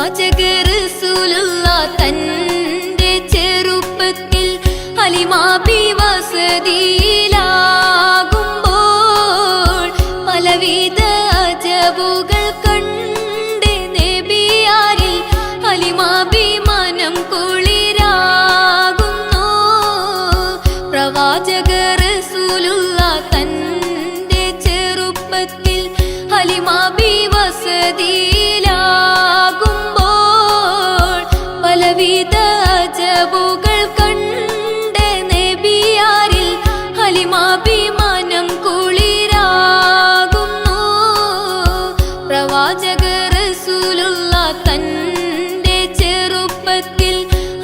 പ്രവാചകർ റസൂലുള്ളാഹ് തന്റെ ചെറുപ്പത്തിൽ ഹലിമാബി വസതിയിലാകുമ്പോൾ പലവിധ അജബുകൾ കണ്ട് നബിയാരിൽ ഹലിമാബി മനം കുളിരാകുന്നു. പ്രവാചകർ റസൂലുള്ളാഹ് തന്റെ ചെറുപ്പത്തിൽ ഹലിമാബി വസതിയിലാകുമ്പോൾ പലവിധ അജബുകൾ കണ്ട് നബിയാരിൽ ഹലിമാബി മനം കുളിരാകുന്നു. പ്രവാചകർ റസൂലുള്ളാഹ് തന്റെ ചെറുപ്പത്തിൽ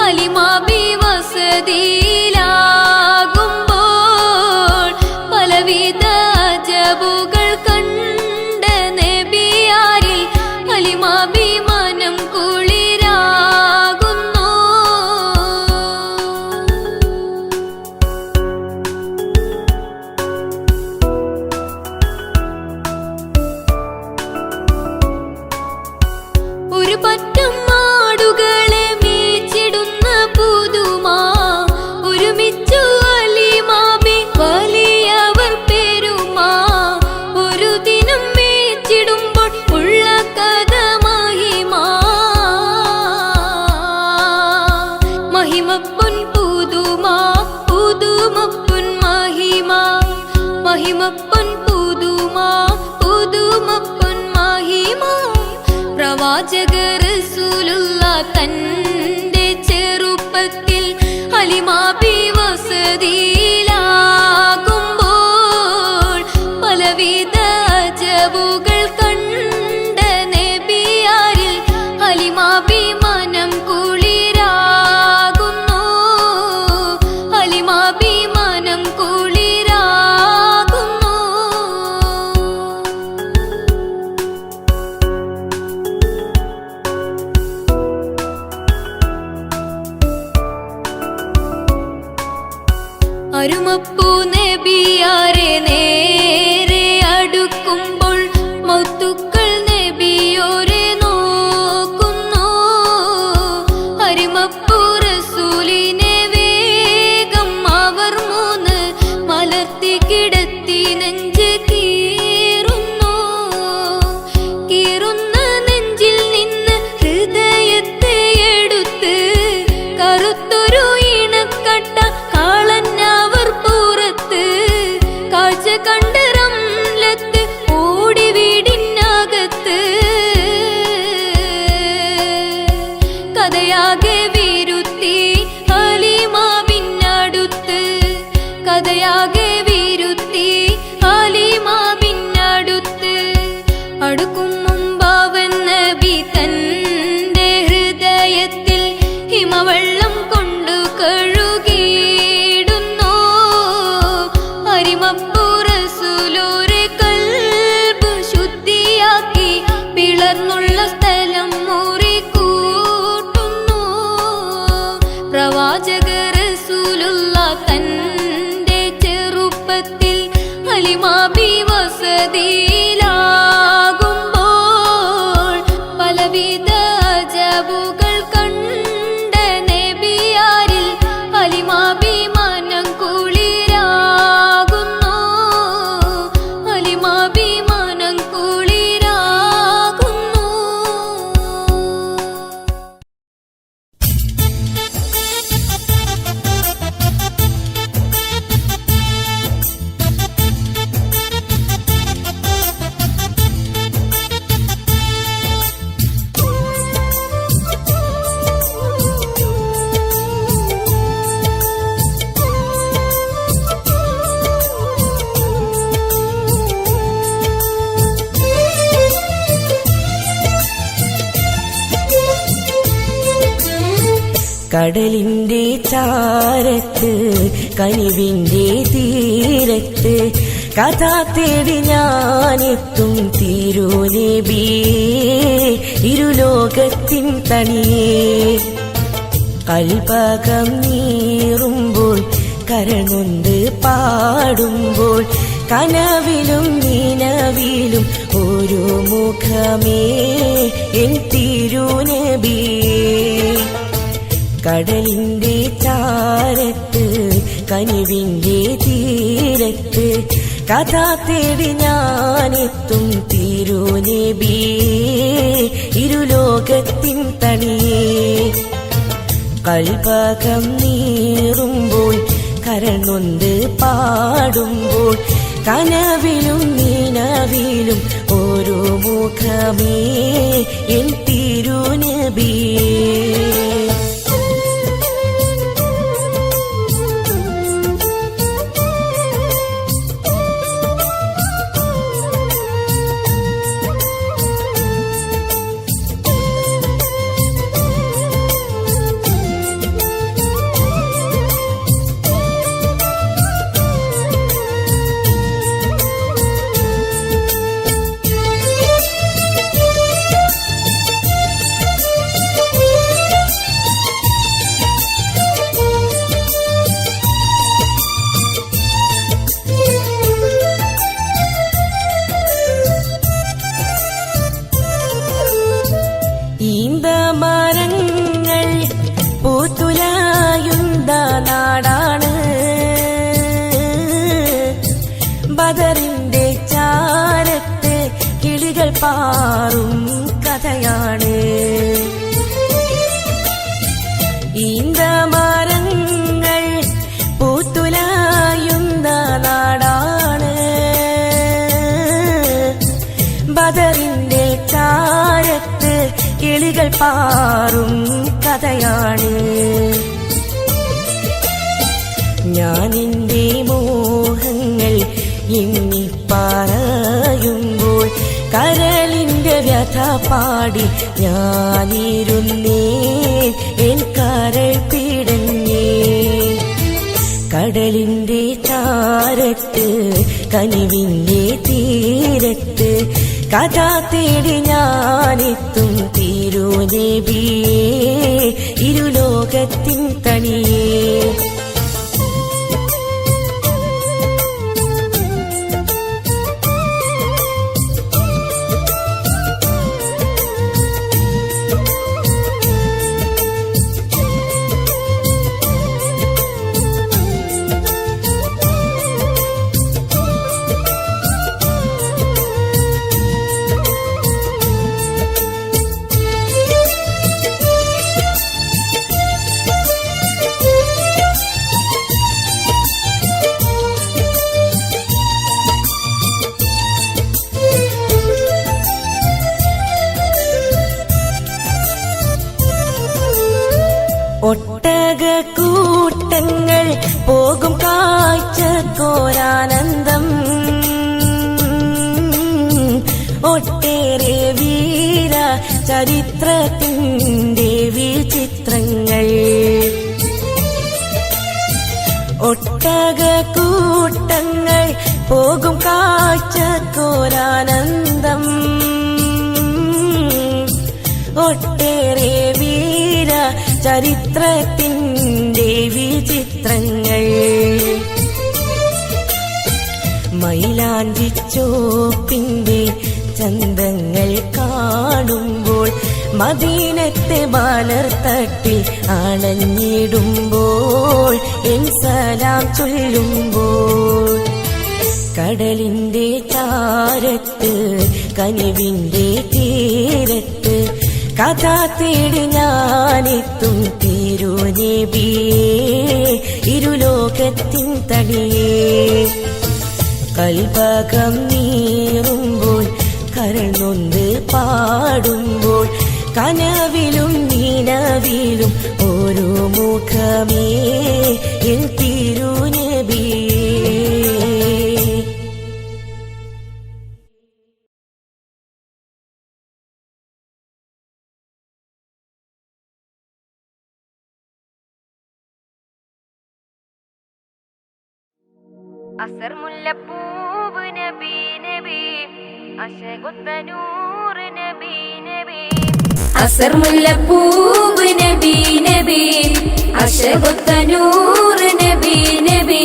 ഹലിമാബി വസതിയിലാകുമ്പോൾ പലവിധ അജബുകൾ കണ്ട് നബിയാരിൽ ഹലിമാബി മനം കുളിരാകുന്നു. ഒരു പറ്റം ആടുകളെ മേച്ചിടുന്ന പുതുമാ ഒരുമിച്ചു ഹലിമാബി വലിയവർ പെരുമാ. ഒരു ദിനം മേച്ചിടുമ്പോൾ ഉള്ള കഥ മഹിമാ. മഹിമപ്പൊൻ പുതുമാ പുതുമപ്പൊൻ മഹിമാ. മഹിമപ്പൊൻ പുതുമാ പുതുമപ്പൊൻ മഹിമാ. പ്രവാചകർ റസൂലുള്ളാഹ് തന്റെ ചെറുപ്പത്തിൽ ഹലിമാബി വസതിയിലാകുമ്പോൾ പലവിധ അജബുകൾ കണ്ട് നബിയാരിൽ ഹലിമാബി മനം കുളിരാകുന്നു. ഹലിമാബി മനം കുളിരാകുന്നു. അരുമപ്പൂ നബിയാരെ നേരെ അടുക്കുമ്പോൾ മൗത്തുക്കൾ നബിയോരെ നോക്കുന്നു. അരുമപ്പൂ റസൂലിനെ വേഗം അവർ മൂന്ന് മലർത്തി കിടത്തി നെഞ്ച് കീറുന്നു. കീറുന്ന നെഞ്ചിൽ നിന്ന് ഹൃദയത്തെ എടുത്ത് കറുത്തൊരു ഇണക്കട്ട കാളന്നവർ പുറത്ത്. കാഴ്ച കണ്ട് റംലത്ത് ഓടി വീടിനകത്ത്. കഥയാകെ വിരുത്തി ഹലിമാബിനടുത്ത്. കഥയാകെ വിരുത്തി ഹലിമാബിനടുത്ത്. അടുക്കും മുമ്പാവൻ നബി തന്റെ ഹൃദയത്തിൽ ഹിമവെള്ളം കൊണ്ടു കഴുകിയിടുന്നു. അരിമപ്പൂ റസൂലോരെ കൽബ് ശുദ്ധിയാക്കി പിളർന്നുള്ള സ്ഥലം മുറികൂട്ടുന്നു. പ്രവാചകർ റസൂലുള്ളാഹ് തന്റെ ചെറുപ്പത്തിൽ ഹലിമാബി വസതിയിലാകുമ്പോൾ പലവിധ അജബുകൾ കണ്ട് നബിയാരിൽ ഹലിമാബി മനം കുളിരാകുന്നു. ഹലിമാബി മനം കുളിരാകുന്നു. കടലിന്റെ ചാരത്ത് കനിവിന്റെ തീരത്ത് കഥ തേടി ഞാനെത്തും തിരുനബിയേ. ഇരുലോകത്തിൻ തണിയേ കൽപകം നീറുമ്പോൾ കരങ്ങൊണ്ട് പാടുമ്പോൾ കനവിലും നിലവിലും ഒരു മുഖമേ എൻ തിരുനബിയേ കടലിന്റെ ചാരത്ത് കനിവിന്റെ തീരത്ത് കഥ തേടി ഞാനെത്തും തിരുനബിയേ ഇരുലോകത്തിൻ തണിയേ കൽപകം നീറുമ്പോൾ കരനൊന്ത് പാടുമ്പോൾ കനവിലും നീനവിലും ഓരോ മുഖമേ എൻ തിരുനബിയേ ഈന്തമരങ്ങൾ പൂത്തുലയുന്ന നാടാണ് ബദറിന്റെ ചാരത്ത് കിളികൾ പാറും കഥയാണ് ഈന്തമരങ്ങൾ പൂത്തുലയുന്ന നാടാണ് ബദറിന്റെ ചാരത്ത് കിളികൾ പാറും കഥയാണ് ഞാനെന്റെ മോഹങ്ങൾ എണ്ണി പറയുമ്പോൾ കരളിന്റെ വ്യഥ പാടി ഞാനിരുന്നേ എൻ കരൾ പിടഞ്ഞേ കടലിന്റെ ചാരത്ത് കനിവിന്റെ തീരത്ത് കഥ തേടി ഞാനെത്തും തിരുനബിയേ ഇരുലോകത്തിൻ തണിയേ ഒട്ടകക്കൂട്ടങ്ങൾ പോകും കാഴ്ചക്കോരാനന്ദം ഒട്ടേറെ വീര ചരിത്രത്തിന്റെ വിചിത്രങ്ങൾ ഒട്ടകക്കൂട്ടങ്ങൾ പോകും കാഴ്ചക്കോരാനന്ദം ഒട്ടേറെ വീര ചരിത്രത്തിന്റെ വിചിത്രങ്ങൾ മൈലാഞ്ചിച്ചോപ്പിന്റെ ചന്തങ്ങൾ കാണുമ്പോൾ മദീനത്തെ മലർത്തട്ടിൽ അണഞ്ഞിടുമ്പോൾ എൻ സലാം ചൊല്ലുമ്പോൾ കടലിന്റെ ചാരത്ത് കനിവിന്റെ തീരത്ത് കഥ തേടി ഞാനെത്തും തിരുനബിയേ ഇരുലോകത്തിൻ തണിയേ കൽപകം നീറുമ്പോൾ കരനൊന്ത് പാടുമ്പോൾ കനവിലും നീനവിലും ഓരോ മുഖമേ എൻ തിരുനബിയേ അസർ മുല്ലപ്പൂവ് നബി നബി അശകുത്ത നൂറ് നബി നബി അസർ മുല്ലപ്പൂവ് നബി നബി അശകുത്ത നൂറ് നബി നബി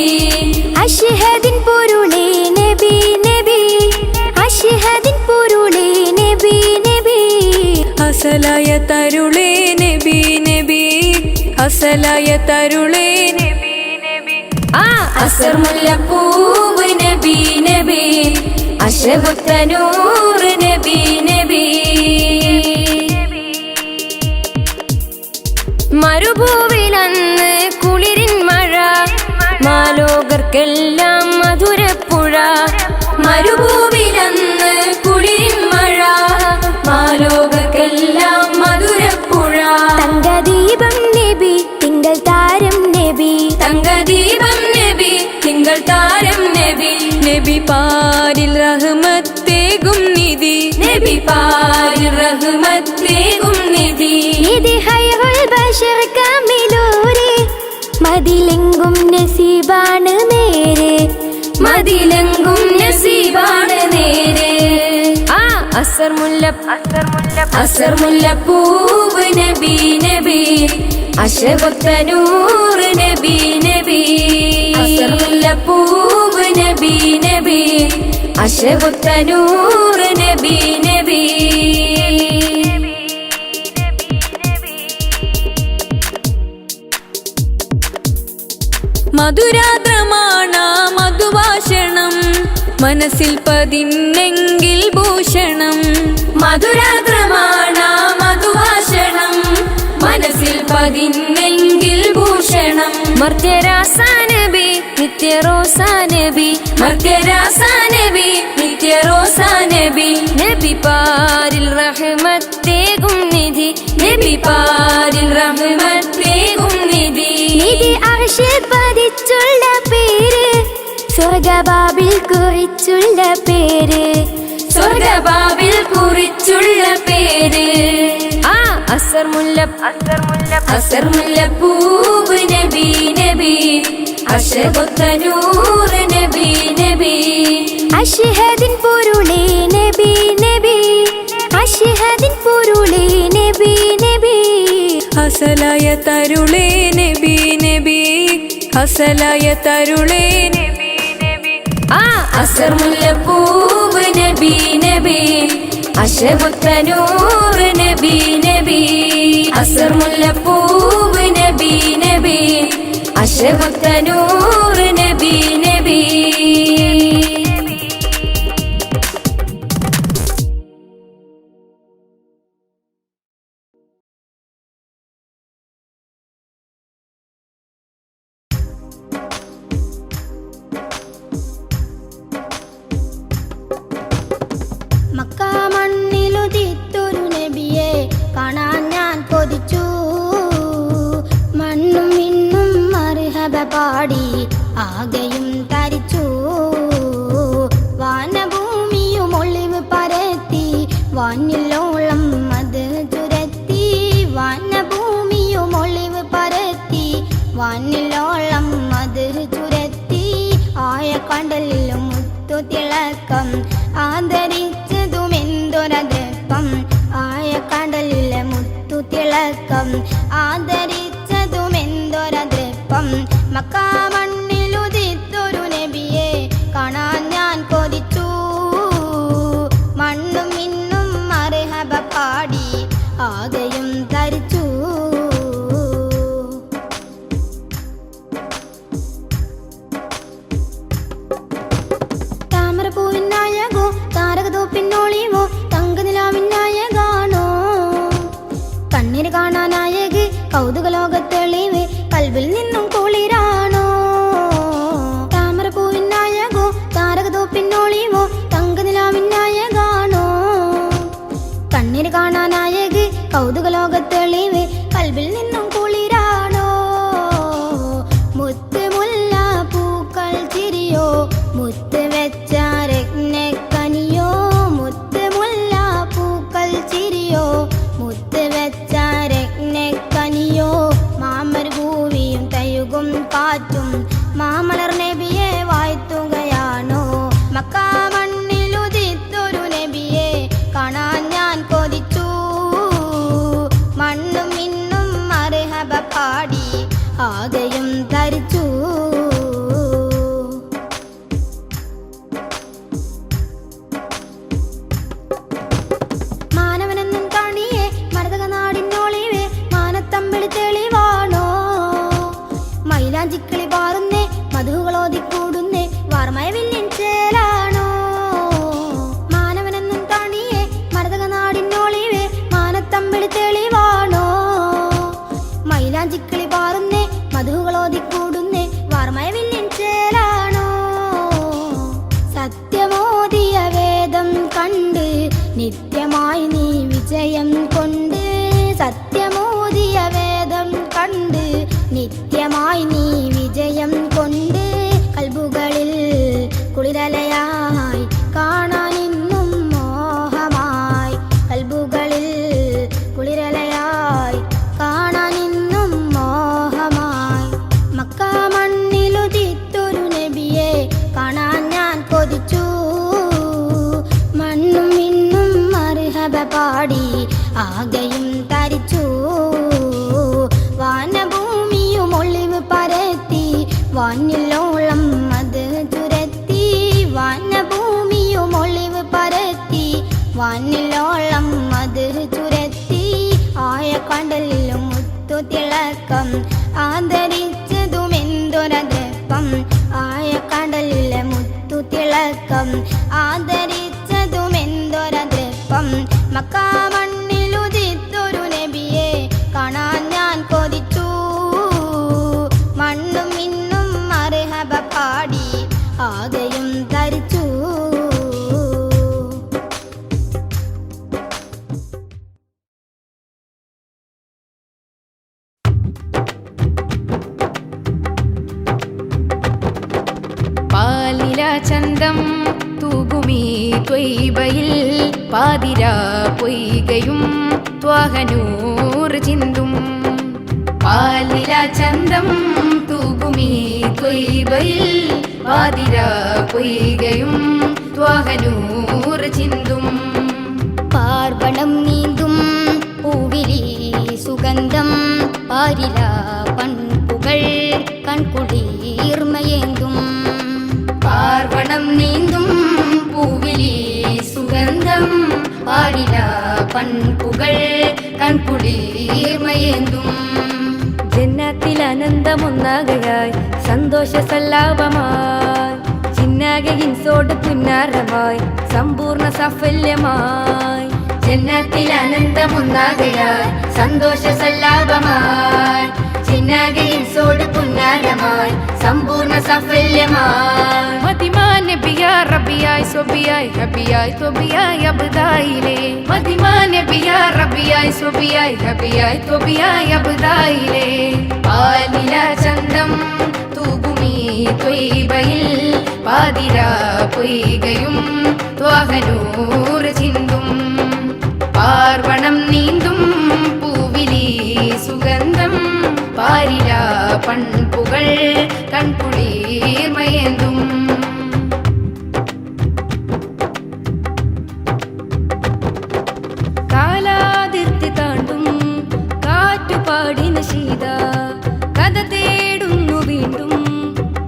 അശ്ഹദിൻ പൊരുളേ നബി നബി അശ്ഹദിൻ പൊരുളേ അസലായ തരുളേ നബി നബി അസലായ തരുളേ നബി നബി അസർ മുല്ലപ്പൂവ് നബി നബി അശബുത്തനൂർ നബി നബി മരുഭൂവിലന്ന് കുളിരിൻ മഴ മാലോകർക്കെല്ലാം മധുരപ്പുഴ മരുഭൂവിലന്ന് കുളിരിൻ മഴ മാലോകർക്കെല്ലാം മധുരപ്പുഴ തങ്കദീപം നബി തിങ്കൾ താരം നബി തങ്കദീപം നബി തിങ്കൾ താരം നബി നബി പാരിൽ റഹ്മത്തേകും നിധി നബി പാരിൽ റഹ്മത്തേകും നിധി നിധി ഹൈറുൽ ബശർ കമിലൂരെ മദിലെങ്കും നസീബാണ് നേരെ മദിലെങ്കും നസീബാണ് നേരെ അസർ മുല്ലപ്പൂവ് നബി നബി അശബുത്തനൂർ നബി നബി അസർ മുല്ലപ്പൂവ് നബി നബി അശബുത്തനൂർ നബി നബി മധുരാദ്രമാണ മധുഭാഷണം മനസ്സിൽ പതിന്നെങ്കിൽ ഭൂഷണം മധുരാദ്രമാണ മധുഭാഷണം മനസ്സിൽ പതിന്നെങ്കിൽ ഭൂഷണം മർത്യരാസാനബി നിത്യറോസാനബി മർത്യരാസാനബി നിത്യറോസാനബി നബി പാരിൽ റഹ്മത്തേകും നിധി നബി പാരിൽ റഹ്മത്തേകും നിധി നിധി അർശിൽ പതിച്ചുള്ള പേര് സ്വർഗബാബിൽ കുറിച്ചുള്ള പേര് സ്വർഗബാബിൽ കുറിച്ചുള്ള പേര് അസർ മുല്ലപ്പൂവ് നബി നബി അശബുത്തനൂർ നബി നബി അഷ്ഹദിൻ പൊരുളേ നബി നബി അഷ്ഹദിൻ പൊരുളേ നബി നബി അസലായ തരുളേ നബി നബി അസലായ തരുളേ നബി നബി അസർ മുല്ലപ്പൂവ് നബി നബി അശബുത്തനൂർ നബി നബി അസർ മുല്ലപ്പൂവ് നബി നബി അശബുത്തനൂർ നബി നബി മക്ക മണ്ണിലുദിത്തൊരു നബിയെ കാണാൻ ഞാൻ കൊതിച്ചു മണ്ണും മിന്നും മർഹബ പാടി ആകെയും തരിച്ചു വാനഭൂമിയും ഒളിവ് പരത്തി വാനിലോളം അത് ചുരത്തി വാനഭൂമിയും ഒളിവ് പരത്തി വാനിലോളം അത് ചുരത്തി ആയ കടലിലും മുത്തു തിളക്കം ആദരിച്ചതുമെന്തൊരതപ്പം ആയ കടലിലെ മുത്തു തിളക്കം ആദരിച്ചതുമെന്തൊരതപ്പം മക്കാ മണ്ണിലുദിത്തൊരു നബിയെ കാണാൻ ഞാൻ കൊതിച്ചു മണ്ണും മിന്നും മർഹബ പാടി ആകെയും തരിച്ചു താമരപ്പൂവിനായകോ താരകതോപ്പിന്നോളിവോ തങ്കനിലാവിനായകാണോ കണ്ണിന് കാണാനായക് കൗതുകലോകത്തെളിവ് കൽവിൽ നിന്നും കുളിരാണോ താമരപ്പൂവിനായകോ താരകതോപ്പിന്നോളിവോ തങ്കനിലാവിനായകാണോ കണ്ണിന് കാണാനായക് കൗതുകലോകത്തെളിവ് കൽവിൽ നിന്നും കുളിരാണോ മുത്ത് മുല്ല പൂക്കൾ ചിരിയോ മുത്ത് വെച്ച രത്നക്കനിയോ മുത്ത് മുല്ല പൂക്കൾ ചിരിയോ മുത്ത് വെച്ച രത്നക്കനിയോ മാമർ ഭൂവിയും തയുകും കാറ്റും മാമലർ നബിയെ വാഴ്ത്തുകയാണോ മക്കാ മണ്ണിലുദിത്തൊരു നബിയെ കാണാൻ ഞാൻ കൊതിച്ചു മണ്ണും മിന്നും ഹൃദയം കൊണ്ട് സത്യമോദിയ വേദം കണ്ട് നിത്യമായി നീ വിജയം കൊണ്ട് കൽബുകളിൽ കുളിരലയായി കാണാനിന്നും മോഹമായി കൽബുകളിൽ കുളിരലയായി കാണാനിന്നും മോഹമായി മക്ക മണ്ണിലുദിത്തൊരു നബിയെ കാണാൻ ഞാൻ കൊതിച്ചു മണ്ണും മിന്നും മർഹബ പാടി ആകെയും തരിച്ചു വാനഭൂമിയും ഒളിവ് പരത്തി വാനിലോളം അത് ചുരത്തി വാനഭൂമിയും ഒളിവ് പരത്തി വാനിലോളം അത് ചുരത്തി ആയ കടലിലും മുത്തു തിളക്കം ആദരിച്ചതുമെന്തൊരതപ്പം ആയ കടലിലെ മുത്തു തിളക്കം ആദരിച്ചതുമെന്തൊരതപ്പം മക്കാ മണ്ണിലുദിത്തൊരു നബിയെ കാണാൻ ഞാൻ കൊതിച്ചു മണ്ണും മിന്നും മർഹബ പാടി ആകെയും തരിച്ചു പാലില ചന്തം തൂകുമീ ത്വയ്ബയിൽ പാതിരാ പൊയ്കയും ത്വാഹനൂർ ചിന്തും പാലില ചന്തം തൂകുമീ ത്വയ്ബയിൽ പാതിരാ പൊയ്കയും ത്വാഹനൂർ ചിന്തും പാർവണം നീന്തും പൂവിലി സുഗന്ധം പാരില പൺപുകൾ കൺകുളിർമയേന്തും പാർവണം നീന്തും പൂവിലി സുഗന്ധം പാരില പൺപുകൾ കൺകുളിർമയേന്തും ജന്നത്തിൽ ആനന്ദമൊന്നാകയായി സന്തോഷ സല്ലാപമായി ചിന്നാകെ ഇൻസോട് പുന്നാരമായി സമ്പൂർണ്ണ സാഫല്യമായി ജന്നത്തിൽ ആനന്ദമൊന്നാകയായി സന്തോഷ സല്ലാപമായി ചിന്നാകെ ഇൻസോട് പുന്നാരമായി സമ്പൂർണ്ണ സാഫല്യമായി മദിമാ നബിയാ റബിയായി സ്വബിയായി ഹബിയായി ത്വബിയായി അബ്ദായിലേ മദിമാ നബിയാ റബിയായി സ്വബിയായി ഹബിയായി ത്വബിയായി അബ്ദായിലേ പാലില ചന്തം തൂകുമീ ത്വയ്ബയിൽ പാതിരാ പൊയ്കയും ത്വാഹനൂർ ചിന്തും പാർവണം നീന്തും പൂവിലി സുഗന്ധം പാരില പൺപുകൾ കൺകുളിർമയേന്തും കാലാതിർത്തി താണ്ടും കാറ്റുപാടിന ശീത കഥ തേടുന്നു വീണ്ടും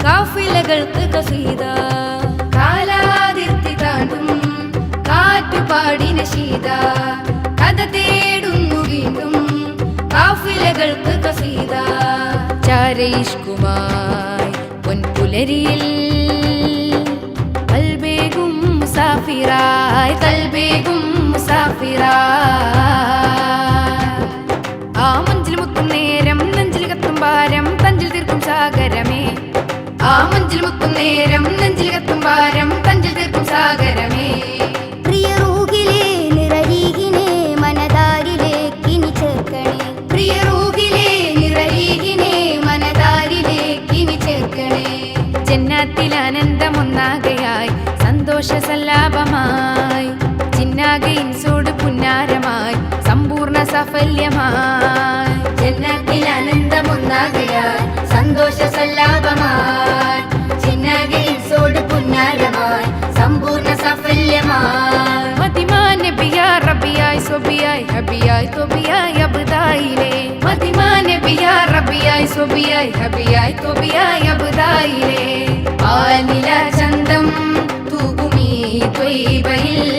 കാഫിലകൾക്ക് കസീത കാലാതിർത്തി താണ്ടും കാറ്റുപാടിന ശീത കഥ തേടുന്നു വീണ്ടും കാഫിലകൾക്ക് കസീത ചാരയിഷ്കുമായി പൊൻപുലരിയിൽ കൽബേകും മുസാഫിറായി കൽബേകും മുസാഫിറായി ആ മഞ്ചിൽ മുത്തും നേരം നെഞ്ചിൽ കത്തും ഭാരം തഞ്ചിൽ തീർക്കും സാഗരമേ ആ മഞ്ചിൽ മുത്തും നേരം നെഞ്ചിൽ കത്തും ഭാരം തഞ്ചിൽ തീർക്കും സാഗരമേ പ്രിയ റൂഹിലെ നിറരീഹിനെ മനതാരിലേക്കിനി ചേർക്കണേ പ്രിയ റൂഹിലെ നിറരീഹിനെ മനതാരിലേക്കിനി ചേർക്കണേ ജന്നത്തിൽ ആനന്ദമൊന്നാകയായി സന്തോഷ സല്ലാപമായി ചിന്നാകെ ഇൻസോട് പുന്നാരമായി സമ്പൂർണ്ണ സാഫല്യമായി ജന്നത്തിൽ ആനന്ദമൊന്നാകയായി സന്തോഷ സല്ലാപമായി ചിന്നാകെ ഇൻസോട് പുന്നാരമായി സമ്പൂർണ്ണ സാഫല്യമായി മദിമാ നബിയാ റബിയായി സ്വബിയായി ഹബിയായി ത്വബിയായി അബ്ദായിലേ മദിമാ നബിയാ റബിയായി സ്വബിയായി ഹബിയായി ത്വബിയായി അബ്ദായിലേ പാലില ചന്തം തൂകുമീ ത്വയ്ബയിൽ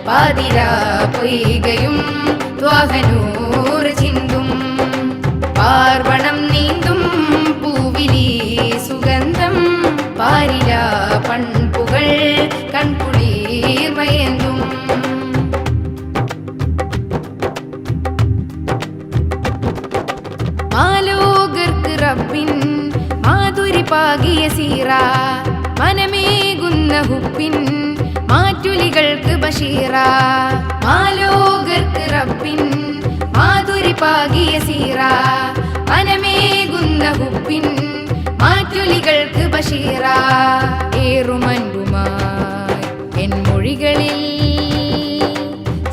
പാതിരാ പൊയ്കയും ത്വാഹനൂർ ചിന്തും പാർവണം നീന്തും പൂവിലി സുഗന്ധം പാരില പൺപുകൾ കൺകുളിർമയേന്തും മാലോകർക്ക് റബ്ബിൻ മാധുരി പാകിയ സീറ മനമേകുന്ന ഹുപ്പിൻ മാറ്റുലികൾക്ക് ബഷീറ മാലോകർക്ക് റബ്ബിൻ പാകിയ സീറ മനമേകുന്ന ഹുബിൻ മാറ്റുലികൾക്ക് ബഷീറ ഏറുമൻപുമായി എൻ മൊഴികളിൽ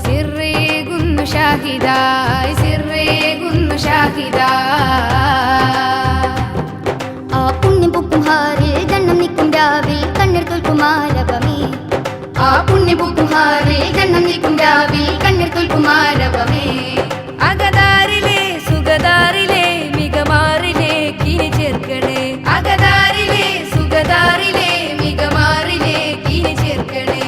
സിറേകുന്നു ഷാഹിദായ് സിറേകുന്നു ഷാഹിദായ് ആ പുണ്യം പൊക്കും ഹാറിൽ ജന്മം നിൽക്കും രാവിൽ കണ്ണീർ തോൽക്കുമാരവമേ ആ പുണ്യപൂക്കും ഹാറിൽ ജന്മം നിൽക്കും രാവിൽ കണ്ണീർ തോൽക്കുമാരവമേ അകതാരിലെ സുഖതാരിലെ മികമാറിലെ കിനി ചേർക്കണേ അകതാരിലെ സുഖതാരിലെ മികമാറിലെ കിനി ചേർക്കണേ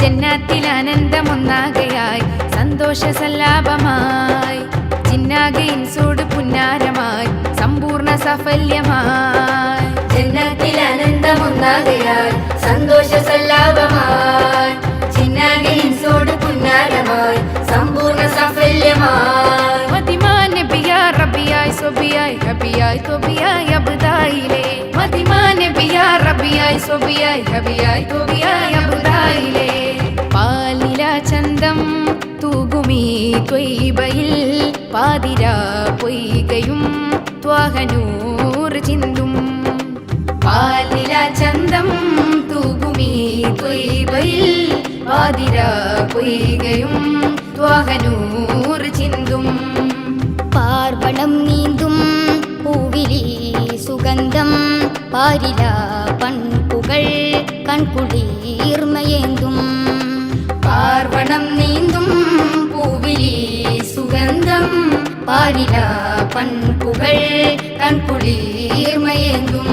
ജന്നാത്തിൽ ആനന്ദമൊന്നാകയായി സന്തോഷ സല്ലാപമായി ചിന്നാകെ ഇൻസോട് പുന്നാരമായി സമ്പൂർണ്ണ സാഫല്യമായി ജന്നാത്തിൽ ആനന്ദമൊന്നാകയായി സന്തോഷ സല്ലാപമായി ചിന്നാകെ ഇൻസോട് പുന്നാരമായി സമ്പൂർണ്ണ സാഫല്യമായി മതിമാൻ നബിയാ റബിയായി സൊബിയായി ഹബിയായി തൊബിയായി അബ്ദായിലെ മതിമാൻ നബിയാ റബിയായി സൊബിയായി ഹബിയായി തൊബിയായി അബ്ദായിലെ പാലില ചന്തം തൂകുമീ ത്വയ്ബയിൽ പാതിരാ പൊയ്കയും ത്വാഹനൂർ ചിന്തും പാലില ചന്തം തൂകുമീ ത്വയ്ബയിൽ പാതിരാ പൊയ്കയും ത്വാഹനൂർ ചിന്തും പാർവണം നീന്തും പൂവിലി സുഗന്ധം പാരില പൺപുകൾ കൺകുളിർമയേന്തും പാർവണം നീന്തും പൂവിലി സുഗന്ധം പാരില പൺപുകൾ കൺകുളിർമയേന്തും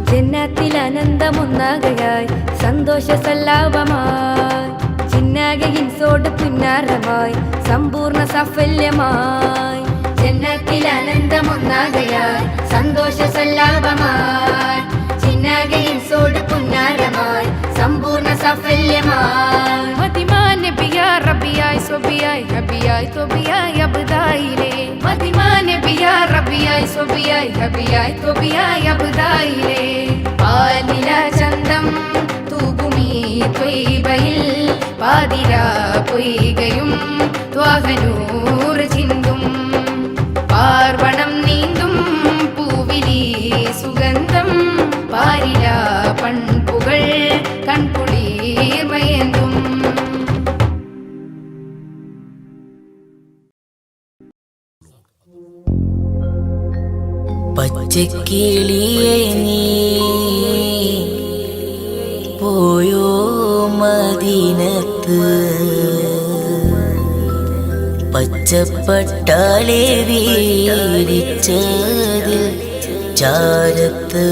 ജന്നത്തിൽ ആനന്ദമൊന്നാകയായി സന്തോഷ സല്ലാപമായി ചിന്നാകെ ഇൻസോട് പുന്നാരമായി സമ്പൂർണ്ണ സാഫല്യമായി ജന്നത്തിൽ ആനന്ദമൊന്നാകയായി സന്തോഷ സല്ലാപമായി ചിന്നാകെ ഇൻസോട് പുന്നാരമായി സമ്പൂർണ്ണ സാഫല്യമായി മതിമാൻ നബിയാ റബിയായി സൊബിയായി ഹബിയായി തൊബിയായി അബ്ദായിലെ മതിമാൻ നബിയാ റബിയായി സൊബിയായി ഹബിയായി തൊബിയായി അബ്ദായിലെ പാലില ചന്തം തൂകുമീ ത്വയ്ബയിൽ പാതിരാ പൊയ്കയും ത്വാഹനൂർ ചിന്തും പാർവണം നീന്തും പൂവിലി സുഗന്ധം പാരില പൺപുകൾ കൺകുളിർമയേന്തും പച്ചക്കിളിയെ നീ പോയോ മദീനത്ത് പച്ചപ്പട്ടാലെ വീരിച്ചതിൽ ചാരത്ത്